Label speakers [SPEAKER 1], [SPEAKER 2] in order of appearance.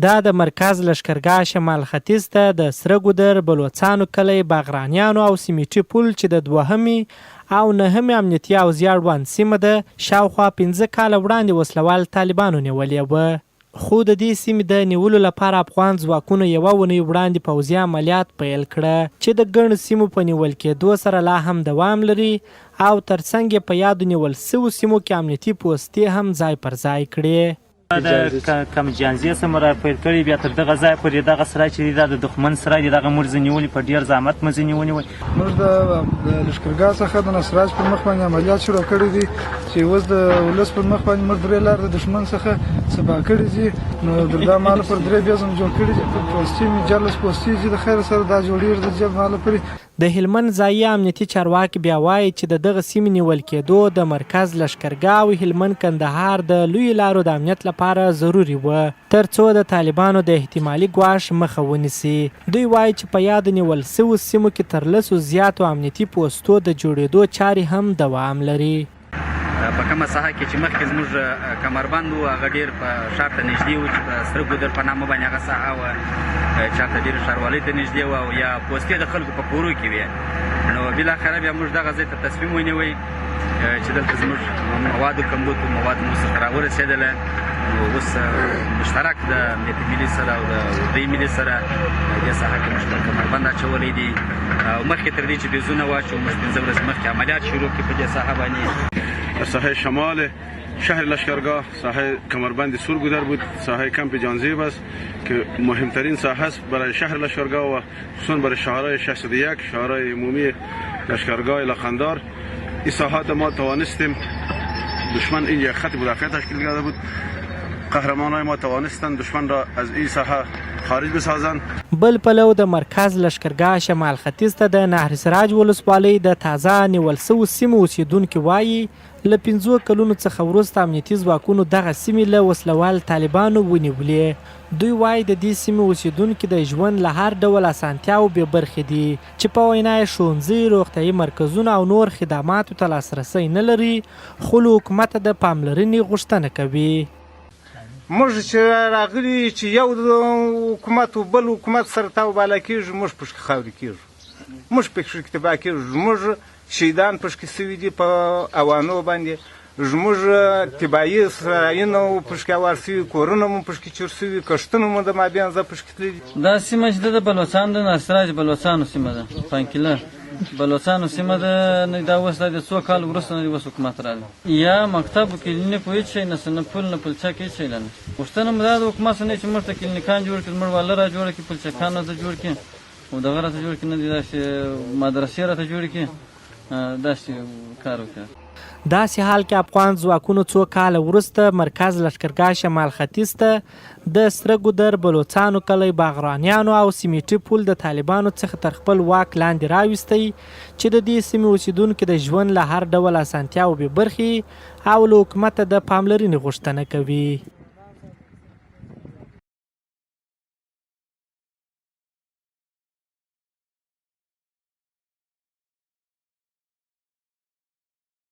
[SPEAKER 1] دا د مرکز لښکرګاه شمال ختیځ ته د سره ګودر، بلوڅانو کلی، باغرانیانو او سیمیټي پل چې د 2 او 9 امنیتي او زیړبند سیمه ده شاوخوا 15 کاله وړاندې وسلوال طالبانو نیولې وه. خو د دې سیمې د نیولو لپاره افغان ځواکونو 1 اونۍ وړاندې پوځي عملیات پیل کړه چې د ګڼو سیمو په نیول کېدو سره لا هم دوام لري او ترڅنګ یې په یادو نیول سوو سیمو کې امنیتي پوستې هم ځای پر ځای کړې.
[SPEAKER 2] د کمجانزي څخه را پیل کړي، بیا تر دغه ځای پورې دغه سرای چې دی دا د دښمن سرای دی، دغه موږ ځینې ونیولي، په ډېر زحمت مو ځینې ونیول.
[SPEAKER 3] موږ د لښکرګاه څخه د نصراج پر مخ باندې عملیات شروع کړي دي چې اوس د ولس پر مخ باندې موږ 3 لارې د دښمن څخه صفا کړي دي. نو د دا مال پر 3 بیزم جوړ کړي دي، په پوستې مې 14 پوستې چې د خیر سره دا جوړېږي د جب مال پرې.
[SPEAKER 1] د هلمند ځایي امنیتي چارواکي بیا وایي چې د دغه سیمې نیول کېدو د مرکز لښکرګاه او هلمند کندهار د لویو لارو د امنیت لپاره ضروري وه تر څو د طالبانو د احتمالي ګواښ مخه ونیسي. دوی وایي چې په یاد نیول سوو سیمو کې تر 10 زیاتو امنیتي پوستو د جوړېدو چارې هم دوام لري.
[SPEAKER 4] په کومه ساحه کې چې مخکې زموږ کمربند وو هغه ډېر په ښار ته نږدې وو چې په سره ګودر په نامه باندې هغه ساحه وه، چاته ډېرې ښاروالۍ ته نږدې وه او یا پوستې د خلکو په کورو کې وې. نو بالاخره بیا موږ دغه ځای ته تصمیم ونیوی چې دلته زموږ موادو کمبود و، مواد مو څخه راورسېدله. نو اوس مشترک د امنیت ملي سره او د اردوی ملي سره دې ساحه کې موږ کمربند اچولی دي او مخکې تر دې چې بیزونه واچوو موږ 15 ورځې مخکې عملیات شروع کړي په دې ساحه باندې.
[SPEAKER 5] ساحه شمال شهر لشکرگاه ساحه کمربند سرگودر بود، ساحه کمپ جانزیب است که مهمترین ساحه است برای شهر لشکرگاه و خصوصا برای شهرهای 601 شهرهای عمومی لشکرگاه لخندار. این ساحات ما توانستیم، دشمن این یک خط مدافعت تشکیل کرده بود، قهرمانای ما توانستند دشمن را از این ساحه خارج بسازند.
[SPEAKER 1] بل پلو د مرکز لښکرګاه شمال ختیځ ته د نهر سراج ولسوالۍ د تازه نیول سوو سیمو اوسیدونکي وایي له 15 کلونو څخه وروسته امنیتي ځواکونو دغه سیمې له وسلوال طالبانو ونیولې. دوی وایي د دې سیمې اوسیدونکي د ژوند له هر ډول اسانتیاو بې برخې دي چې په وینا یې ښوونځي، روغتیایي مرکزونه او نور خدماتو ته لاسرسی نه لري، خو له حکومته د پاملرنې غوښتنه کوي.
[SPEAKER 6] موږ چې راغلي چې یو د حکومت او بل حکومت سره تاوباله کېږي، موږ پشکې خاورې کېږو، موږ پکې تباه کېږو، موږ شهیدان پشکې سوي دي په اوانو باندې، زموږ طبایي سرایونه پشکې هوار سوي، کورونه مو پشکې چور سوي، کښتونه مو د مابینځه پشکې تللي.
[SPEAKER 7] دا سیمه چې د بلوڅان د نصراج بلوڅانو سیمه ده، پانکیله بلوڅانو سیمه ده. دا اوس د 2 کال وروسته نه اوس حکومت راغلی، یا مکتب کلینیک په هېڅ شی نشته، نه پل نه پلچک هېڅ شی نه. غوښتنه مو دا د حکومت څخه چې موږ ته کلینیکان جوړ کړي، زموږ واله را جوړه کړي، پلچکان راته جوړ کړي او دغه راته جوړ کړي، نه دي داسې مدرسې راته جوړې کړي، داسې کار وکړي.
[SPEAKER 1] داسې حال کې افغان ځواکونو 2 کاله وروسته مرکز لښکرګاه شمال ختیځ ته د سره ګودر، بلوڅانو کلی، باغرانیانو او سیمیټي پل د طالبانو څخه تر خپل واک لاندې راوستی چې د دې سیمې اوسیدونکي د ژوند له هر ډول اسانتیاو بې برخې او له حکومته د پاملرنې غوښتنه کوي.